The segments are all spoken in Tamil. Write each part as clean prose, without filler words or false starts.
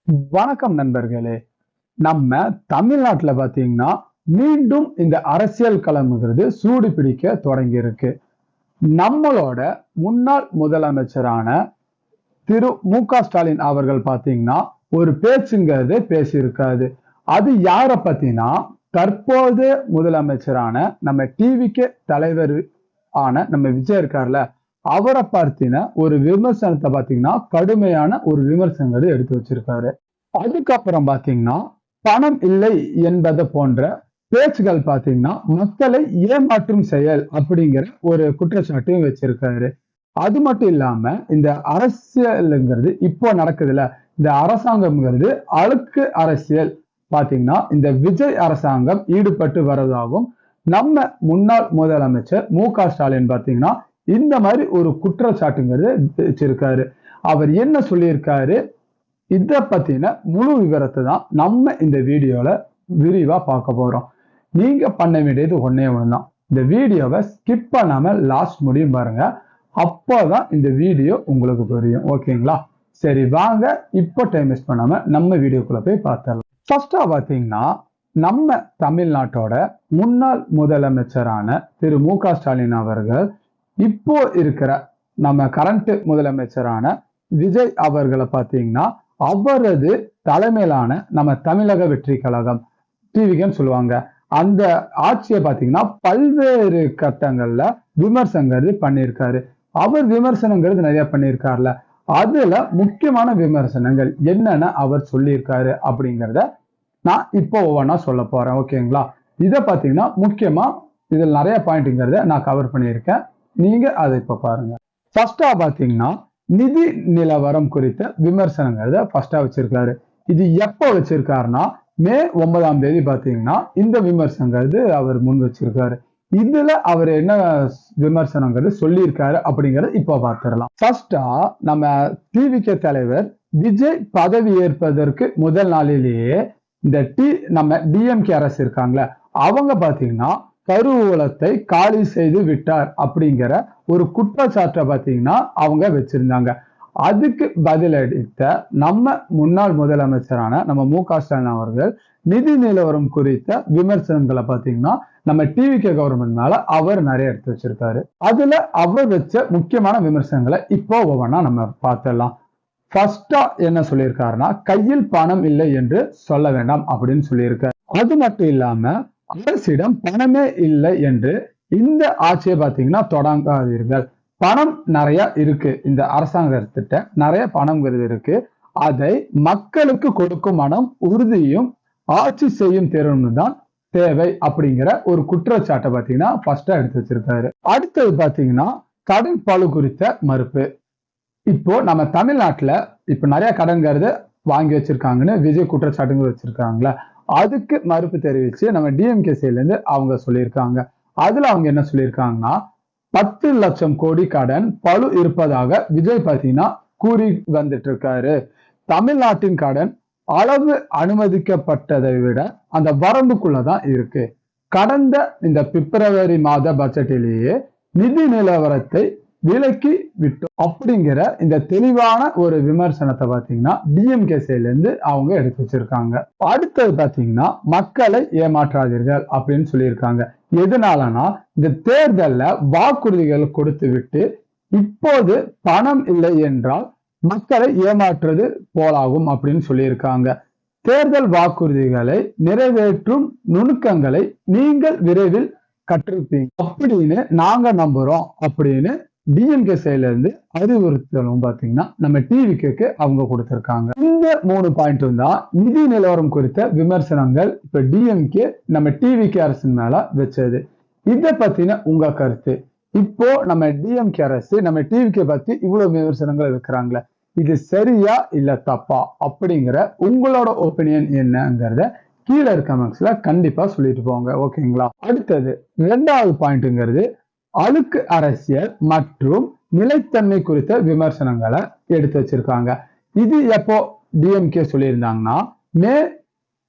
வணக்கம் நண்பர்களே. நம்ம தமிழ்நாட்டுல பாத்தீங்கன்னா மீண்டும் இந்த அரசியல் களம்ங்கிறது சூடு பிடிக்க தொடங்கி இருக்கு. நம்மளோட முன்னாள் முதலமைச்சரான திரு மு.க.ஸ்டாலின் அவர்கள் பாத்தீங்கன்னா ஒரு பேச்சுங்கிறது பேசியிருக்காரு. அது யார பத்தினா தற்போது முதலமைச்சரான நம்ம டிவிகே தலைவர் ஆன நம்ம விஜய் இருக்கார்ல, அவரை பத்தின ஒரு விமர்சனத்தை பாத்தீங்கன்னா கடுமையான ஒரு விமர்சனங்களை எடுத்து வச்சிருக்காரு. அதுக்கப்புறம் பாத்தீங்கன்னா பணம் இல்லை என்பது போன்ற பேச்சுகள் பாத்தீங்கன்னா மக்களை ஏமாற்றும் செயல் அப்படிங்கிற ஒரு குற்றச்சாட்டையும் வச்சிருக்காரு. அது மட்டும் இல்லாம இந்த அரசியலுங்கிறது இப்போ நடக்குதுல்ல, இந்த அரசாங்கம்ங்கிறது அழுக்கு அரசியல் பாத்தீங்கன்னா இந்த விஜய் அரசாங்கம் ஈடுபட்டு வர்றதாகவும் நம்ம முன்னாள் முதலமைச்சர் மு.க.ஸ்டாலின் பாத்தீங்கன்னா இந்த மாதிரி ஒரு குற்றச்சாட்டுங்கிறது வச்சிருக்காரு. அவர் என்ன சொல்லியிருக்காரு, இத பத்தின முழு விவரத்தை தான் நம்ம இந்த வீடியோல விரிவா பார்க்க போறோம். நீங்க பண்ண வேண்டியது ஒண்ணே ஒண்ணுதான். இந்த வீடியோவை ஸ்கிப் பண்ணாம லாஸ்ட் முடியும் பாருங்க. அப்போதான் இந்த வீடியோ உங்களுக்கு புரியும். ஓகேங்களா? சரி வாங்க, இப்போ டைம் வேஸ்ட் பண்ணாம நம்ம வீடியோக்குள்ள போய் பார்த்தரலாம். ஃபர்ஸ்டா பாத்தீங்கன்னா நம்ம தமிழ்நாட்டோட முன்னாள் முதலமைச்சரான திரு மு.க.ஸ்டாலின் அவர்கள் இப்போ இருக்கிற நம்ம கரண்ட் முதலமைச்சரான விஜய் அவர்களை பாத்தீங்கன்னா அவரது தலைமையிலான நம்ம தமிழக வெற்றி கழகம் டிவிகேன்னு சொல்லுவாங்க, அந்த ஆட்சியை பாத்தீங்கன்னா பல்வேறு கட்டங்கள்ல விமர்சனங்கிறது பண்ணியிருக்காரு. அவர் விமர்சனங்கிறது நிறைய பண்ணியிருக்காருல, அதுல முக்கியமான விமர்சனங்கள் என்னென்ன அவர் சொல்லியிருக்காரு அப்படிங்கிறத நான் இப்போ ஒவ்வொன்றா சொல்ல போறேன். ஓகேங்களா? இதை பாத்தீங்கன்னா முக்கியமா இதில் நிறைய பாயிண்ட்ங்கிறத நான் கவர் பண்ணியிருக்கேன். நீங்க அதை இப்ப பாருங்க. ஃபர்ஸ்டா பாத்தீங்கன்னா நிதி நிலவரம் குறித்த விமர்சனங்கிறத ஃபர்ஸ்டா வச்சிருக்காரு. இது எப்போ வச்சிருக்காருன்னா மே 9ஆம் தேதி பாத்தீங்கன்னா இந்த விமர்சனங்கிறது அவர் முன் வச்சிருக்காரு. இதுல அவர் என்ன விமர்சனங்கிறது சொல்லியிருக்காரு அப்படிங்கறத இப்போ பார்த்திடலாம். ஃபர்ஸ்டா நம்ம டிவிகே தலைவர் விஜய் பதவி ஏற்பதற்கு முதல் நாளிலேயே இந்த நம்ம டிஎம்கே அரசு இருக்காங்களே, அவங்க பாத்தீங்கன்னா கருவூலத்தை காலி செய்து விட்டார் அப்படிங்கிற ஒரு குற்றச்சாட்டை பாத்தீங்கன்னா அவங்க வச்சிருந்தாங்க. அதுக்கு பதிலளித்த நம்ம முன்னாள் முதலமைச்சரான நம்ம மு.க.ஸ்டாலின் அவர்கள் நிதி நிலவரம் குறித்த விமர்சனங்களை பாத்தீங்கன்னா நம்ம டிவிகே கவர்மெண்ட் மேல அவர் நிறைய எடுத்து வச்சிருக்காரு. அதுல அவர் வச்ச முக்கியமான விமர்சனங்களை இப்போ ஒவ்வொன்றா நம்ம பார்த்துடலாம். ஃபர்ஸ்டா என்ன சொல்லியிருக்காருன்னா, கையில் பணம் இல்லை என்று சொல்ல வேண்டாம் அப்படின்னு சொல்லியிருக்காரு. அது மட்டும் இல்லாம அரசிடம் பணமே இல்லை என்று இந்த ஆட்சியை பாத்தீங்கன்னா தொடங்காதீர்கள். பணம் நிறைய இருக்கு, இந்த அரசாங்கத்திட்ட நிறைய பணம்ங்கிறது இருக்கு. அதை மக்களுக்கு கொடுக்கும் மனம் உறுதியும் ஆட்சி செய்யும் திறனும் தான் தேவை அப்படிங்கிற ஒரு குற்றச்சாட்டை பாத்தீங்கன்னா ஃபர்ஸ்டா எடுத்து வச்சிருக்காரு. அடுத்தது பாத்தீங்கன்னா கடன் பளு குறித்த மறுப்பு. இப்போ நம்ம தமிழ்நாட்டுல இப்ப நிறைய கடன்கிறது வாங்கி வச்சிருக்காங்கன்னு விஜய் குற்றச்சாட்டுங்க வச்சிருக்காங்களா, அதுக்கு மறுப்பு தெரிவிச்சு நம்ம டிஎம்கே சைட்ல இருந்து அவங்க சொல்லியிருக்காங்க. அதுல அவங்க என்ன சொல்லியிருக்காங்கன்னா 10 லட்சம் கோடி கடன் பளு இருப்பதாக விஜய் பாத்தீங்கன்னா கூறி வந்துட்டு இருக்காரு. தமிழ்நாட்டின் கடன் அளவு அனுமதிக்கப்பட்டதை விட அந்த வரம்புக்குள்ளதான் இருக்கு. கடந்த இந்த பிப்ரவரி மாத பட்ஜெட்டிலேயே நிதி நிலவரத்தை விலக்கி விட்டோம் அப்படிங்கிற இந்த தெளிவான ஒரு விமர்சனத்தை பாத்தீங்கன்னா டிஎம்கே சைட்ல இருந்து அவங்க எடுத்து வச்சிருக்காங்க. அடுத்தது பாத்தீங்கன்னா மக்களை ஏமாற்றாதீர்கள் அப்படின்னு சொல்லியிருக்காங்க. எதனாலனா இந்த தேர்தல்ல வாக்குறுதிகள் கொடுத்து விட்டு இப்போது பணம் இல்லை என்றால் மக்களை ஏமாற்றுவது போலாகும் அப்படின்னு சொல்லியிருக்காங்க. தேர்தல் வாக்குறுதிகளை நிறைவேற்றும் நுணுக்கங்களை நீங்கள் விரைவில் கற்றிருப்பீங்க அப்படின்னு நாங்க நம்புறோம் அப்படின்னு டிஎம்கே சைட்ல இருந்து அறிவுறுத்தலும் பாத்தீங்கன்னா நம்ம டிவிக்கு அவங்க கொடுத்திருக்காங்க. இந்த 3 பாயிண்ட்டும் தான் நிதி நிலவரம் குறித்த விமர்சனங்கள் இப்ப டிஎம்கே நம்ம டிவிகே அரசின் மேல வச்சது. இதை பத்தின உங்க கருத்து? இப்போ நம்ம டிஎம்கே அரசு நம்ம டிவிகே பத்தி இவ்வளவு விமர்சனங்கள் வைக்கிறாங்களே, இது சரியா இல்ல தப்பா அப்படிங்கிற உங்களோட ஒப்பீனியன் என்னங்கிறத கீழே இருக்க கமெண்ட்ஸ்ல கண்டிப்பா சொல்லிட்டு போங்க. ஓகேங்களா? அடுத்தது 2வது பாயிண்ட்ங்கிறது அழுக்கு அரசியல் மற்றும் நிலைத்தன்மை குறித்த விமர்சனங்களை எடுத்து வச்சிருக்காங்க. இது எப்போ டிஎம்கே சொல்லியிருந்தாங்கன்னா மே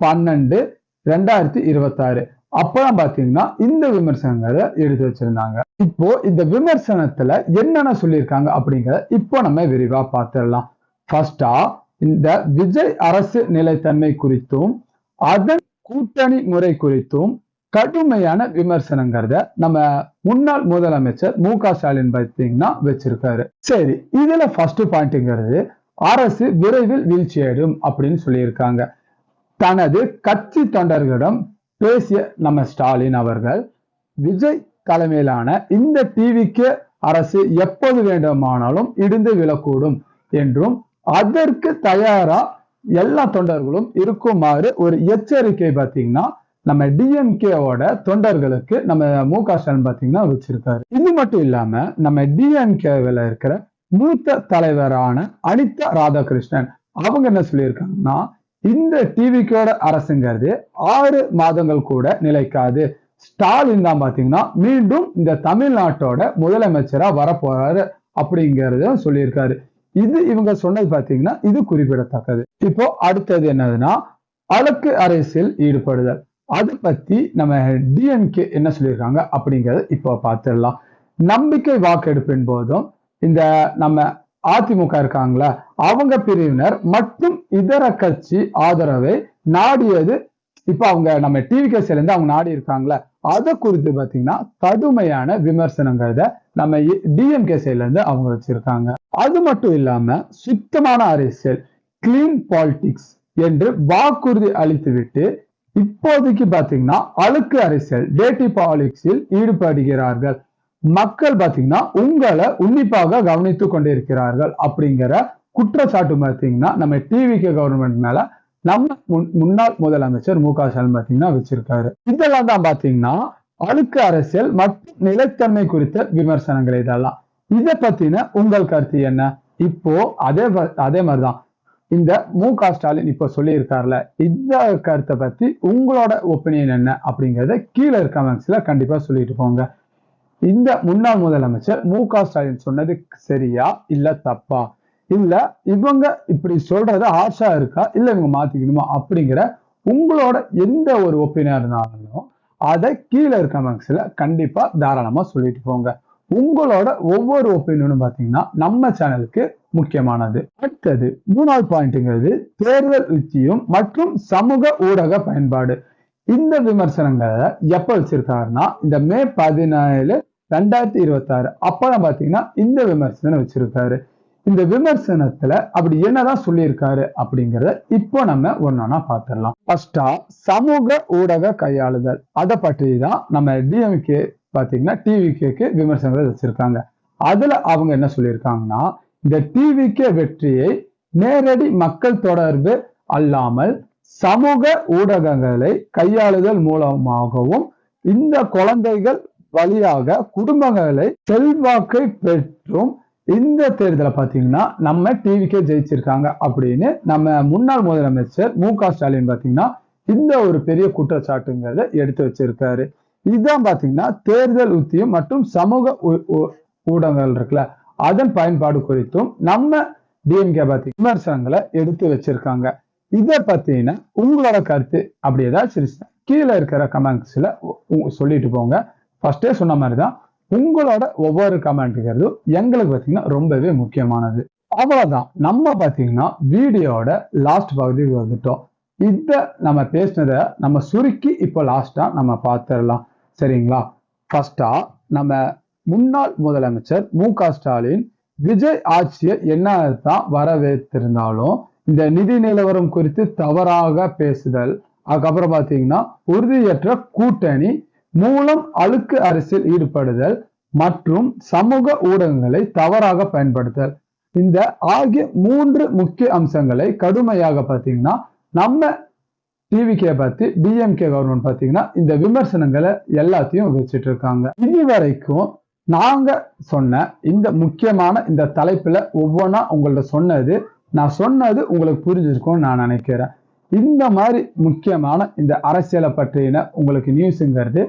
12, 2026 அப்பதான் பாத்தீங்கன்னா இந்த விமர்சனங்களை எடுத்து வச்சிருந்தாங்க. இப்போ இந்த விமர்சனத்துல என்னென்ன சொல்லியிருக்காங்க அப்படிங்கிறத இப்போ நம்ம விரிவா பார்த்துடலாம். ஃபர்ஸ்டா இந்த விஜய் அரசு நிலைத்தன்மை குறித்தும் அதன் கூட்டணி முறை குறித்தும் கடுமையான விமர்சனங்கிறத நம்ம முன்னாள் முதலமைச்சர் மு.க. ஸ்டாலின் பார்த்தீங்கன்னா வச்சிருக்காரு. சரி, இதுல ஃபர்ஸ்ட் பாயிண்ட்ங்கிறது அரசு விரைவில் வீழ்ச்சியடையும் அப்படின்னு சொல்லியிருக்காங்க. தனது கட்சி தொண்டர்களிடம் பேசிய நம்ம ஸ்டாலின் அவர்கள் விஜய் தலைமையிலான இந்த டிவிக்கு அரசு எப்போது வேண்டுமானாலும் இடிந்து விழக்கூடும் என்றும் அதற்கு தயாரா எல்லா தொண்டர்களும் இருக்குமாறு ஒரு எச்சரிக்கை பார்த்தீங்கன்னா நம்ம டிஎம்கேவோட தொண்டர்களுக்கு நம்ம மு.க. ஸ்டாலின் பார்த்தீங்கன்னா வச்சிருக்காரு. இது மட்டும் இல்லாம நம்ம டிஎம்கேவில் இருக்கிற மூத்த தலைவரான அனிதா ராதாகிருஷ்ணன் அவங்க என்ன சொல்லியிருக்காங்கன்னா இந்த டிவிக்கோட அரசுங்கிறது 6 மாதங்கள் கூட நிலைக்காது. ஸ்டாலின் தான் பாத்தீங்கன்னா மீண்டும் இந்த தமிழ்நாட்டோட முதலமைச்சரா வரப்போறாரு அப்படிங்கறத சொல்லியிருக்காரு. இது இவங்க சொன்னது பாத்தீங்கன்னா இது குறிப்பிடத்தக்கது. இப்போ அடுத்தது என்னதுன்னா அழுக்கு அரசியல் ஈடுபடுதல். அதை பத்தி நம்ம டிஎம்கே என்ன சொல்லியிருக்காங்க அப்படிங்கறத இப்போ பார்த்துடலாம். நம்பிக்கை வாக்கெடுப்பின் போதும் இந்த நம்ம அதிமுக இருக்காங்களா அவங்க பிரிவினர் மற்றும் இதர கட்சி ஆதரவை நாடியது. இப்ப அவங்க நம்ம டிவிகே சேர்ந்து அவங்க நாடி இருக்காங்களா அதை குறித்து பாத்தீங்கன்னா கடுமையான விமர்சனங்கிறத நம்ம டிஎம்கே சைட்ல இருந்து அவங்க வச்சிருக்காங்க. அது மட்டும் இல்லாம சுத்தமான அரசியல் கிளீன் பாலிடிக்ஸ் என்று வாக்குறுதி அளித்துவிட்டு இப்போதைக்கு பாத்தீங்கன்னா அழுக்கு அரசியல் டேட்டி பாலிடிக்ஸில் ஈடுபடுகிறார்கள். மக்கள் பாத்தீங்கன்னா உங்களை உன்னிப்பாக கவனித்துக் கொண்டிருக்கிறார்கள் அப்படிங்கிற குற்றச்சாட்டு பாத்தீங்கன்னா நம்ம டிவிகே கவர்மெண்ட் மேல நம்ம முன்னாள் முதலமைச்சர் மு.க. ஸ்டாலின் பாத்தீங்கன்னா வச்சிருக்காரு. இதெல்லாம் தான் பாத்தீங்கன்னா அழுக்கு அரசியல் மற்றும் நிலைத்தன்மை குறித்த விமர்சனங்கள். இதெல்லாம் இதை பத்தின உங்கள் கருத்து என்ன? இப்போ அதே மாதிரிதான் இந்த மு.க. ஸ்டாலின் இப்போ சொல்லியிருக்காருல இந்த கருத்தை பத்தி உங்களோட ஒப்பீனியன் என்ன அப்படிங்கறத கீழே இருக்க கமெண்ட்ஸ்ல கண்டிப்பா சொல்லிட்டு போங்க. இந்த முன்னாள் முதலமைச்சர் மு.க. ஸ்டாலின் சொன்னது சரியா இல்ல தப்பா, இல்ல இவங்க இப்படி சொல்றது ஆஷா இருக்கா இல்ல இவங்க மாத்திக்கணுமா அப்படிங்கிற உங்களோட எந்த ஒரு ஒப்பீனியா இருந்தாலும் அதை கீழே இருக்க கமெண்ட்ஸ்ல கண்டிப்பா தாராளமா சொல்லிட்டு போங்க. உங்களோட ஒவ்வொரு ஒப்பீனியனும் பாத்தீங்கன்னா நம்ம சேனலுக்கு முக்கியமானது. அடுத்தது 3வது பாயிண்ட்ங்கிறது தேர்தல் யுக்தியும் மற்றும் சமூக ஊடக பயன்பாடு. இந்த விமர்சனங்களை எப்ப வச்சிருக்காருன்னா இந்த மே 17, 2026 அப்பதான் பாத்தீங்கன்னா இந்த விமர்சனம் வச்சிருக்காரு. இந்த விமர்சனத்துல அப்படி என்னதான் சொல்லியிருக்காரு அப்படிங்கறத இப்போ நம்ம ஒன்னொன்னா பாத்திரலாம். ஃபர்ஸ்டா சமூக ஊடக கையாளுதல் அதை பற்றி தான் நம்ம டிஎம்கே பாத்தீங்கன்னா டிவிகேக்கு விமர்சனங்கள் வச்சிருக்காங்க. அதுல அவங்க என்ன சொல்லியிருக்காங்கன்னா இந்த டிவிகே வெற்றியை நேரடி மக்கள் தொடர்பு அல்லாமல் சமூக ஊடகங்களை கையாளுதல் மூலமாகவும் இந்த குழந்தைகள் வழியாக குடும்பங்களை செல்வாக்கை பெற்றும் இந்த தேர்தலை பாத்தீங்கன்னா நம்ம டிவிக்கே ஜெயிச்சிருக்காங்க அப்படின்னு நம்ம முன்னாள் முதலமைச்சர் மு.க. ஸ்டாலின் பாத்தீங்கன்னா இந்த ஒரு பெரிய குற்றச்சாட்டுங்கிறத எடுத்து வச்சிருக்காரு. இதுதான் பாத்தீங்கன்னா தேர்தல் உத்தியம் மற்றும் சமூக ஊடகங்கள் இருக்குல்ல அதன் பயன்பாடு குறித்தும் நம்ம டிஎம்கே பத்தி விமர்சனங்களை எடுத்து வச்சிருக்காங்க. இதை பத்தின உங்களோட கருத்து அப்படி ஏதாச்சும் கீழே இருக்கிற கமெண்ட்ஸ்ல சொல்லிட்டு போங்க. ஃபர்ஸ்டே சொன்ன மாதிரிதான் உங்களோட ஒவ்வொரு கமெண்ட்ங்கிறதும் எங்களுக்கு பாத்தீங்கன்னா ரொம்பவே முக்கியமானது. அவ்வளவுதான், நம்ம பாத்தீங்கன்னா வீடியோட லாஸ்ட் பகுதிக்கு வந்துட்டோம். இத நம்ம பேசினதை நம்ம சுருக்கி இப்போ லாஸ்டா நம்ம பார்த்துடலாம். சரிங்களா? ஃபர்ஸ்டா நம்ம முன்னாள் முதலமைச்சர் மு.க. ஸ்டாலின் விஜய் ஆட்சியை என்னதான் வரவேற்றிருந்தாலும் இந்த நிதி நிலவரம் குறித்து தவறாக பேசுதல், அதுக்கப்புறம் பாத்தீங்கன்னா உறுதியற்ற கூட்டணி மூலம் அழுக்கு அரசியல் ஈடுபடுதல் மற்றும் சமூக ஊடகங்களை தவறாக பயன்படுத்தல், இந்த ஆகிய 3 முக்கிய அம்சங்களை கடுமையாக பாத்தீங்கன்னா நம்ம டிவிகே பத்தி டிஎம்கே கவர்மெண்ட் பாத்தீங்கன்னா இந்த விமர்சனங்களை எல்லாத்தையும் வச்சுட்டு இருக்காங்க. இனி வரைக்கும் நாங்க சொன்ன இந்த முக்கியமான இந்த தலைப்புல ஒவ்வொன்றா உங்கள்ட்ட சொன்னது நான் சொன்னது உங்களுக்கு புரிஞ்சிருக்கும்னு நான் நினைக்கிறேன். இந்த மாதிரி முக்கியமான இந்த அரசியலை பற்றின உங்களுக்கு நியூஸுங்கிறது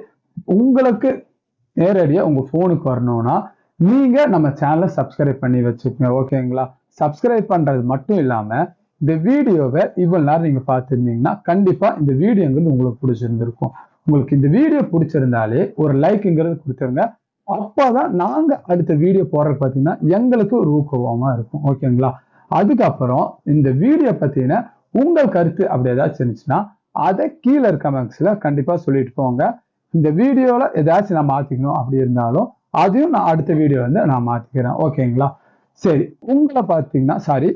உங்களுக்கு நேரடியா உங்க போனுக்கு வரணும்னா நீங்க நம்ம சேனலை சப்ஸ்கிரைப் பண்ணி வச்சுக்கோங்க. ஓகேங்களா? சப்ஸ்கிரைப் பண்றது மட்டும் இல்லாம இந்த வீடியோவை இவ்வளவு நேரம் நீங்க பார்த்துருந்தீங்கன்னா கண்டிப்பா இந்த வீடியோங்கிறது உங்களுக்கு பிடிச்சிருந்திருக்கும். உங்களுக்கு இந்த வீடியோ பிடிச்சிருந்தாலே ஒரு லைக்ங்கிறது கொடுத்துருங்க. அப்பதான் நாங்க அடுத்த வீடியோ போடுறது பாத்தீங்கன்னா எங்களுக்கு ஒரு ஊக்கமா இருக்கும். ஓகேங்களா? அதுக்கப்புறம் இந்த வீடியோ பத்தின உங்கள் கருத்து அப்படி ஏதாச்சும் இருந்துச்சுன்னா அதை கீழே இருக்க கமெண்ட்ஸ்ல கண்டிப்பா சொல்லிட்டு போங்க. இந்த வீடியோல ஏதாச்சும் நான் மாத்திக்கணும் அப்படி இருந்தாலும் அதையும் நான் அடுத்த வீடியோ வந்து நான் மாத்திக்கிறேன். ஓகேங்களா? சரி, உங்களை பார்த்தீங்கன்னா சாரி,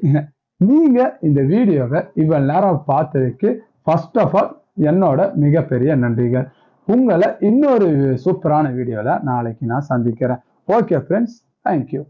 நீங்க இந்த வீடியோவை இவ்வளவு நேரம் பார்த்ததுக்கு ஃபர்ஸ்ட் ஆஃப் ஆல் என்னோட மிகப்பெரிய நன்றிகள். உங்களை இன்னொரு சூப்பரான வீடியோல நாளைக்கு நான் சந்திக்கிறேன். Okay friends, thank you.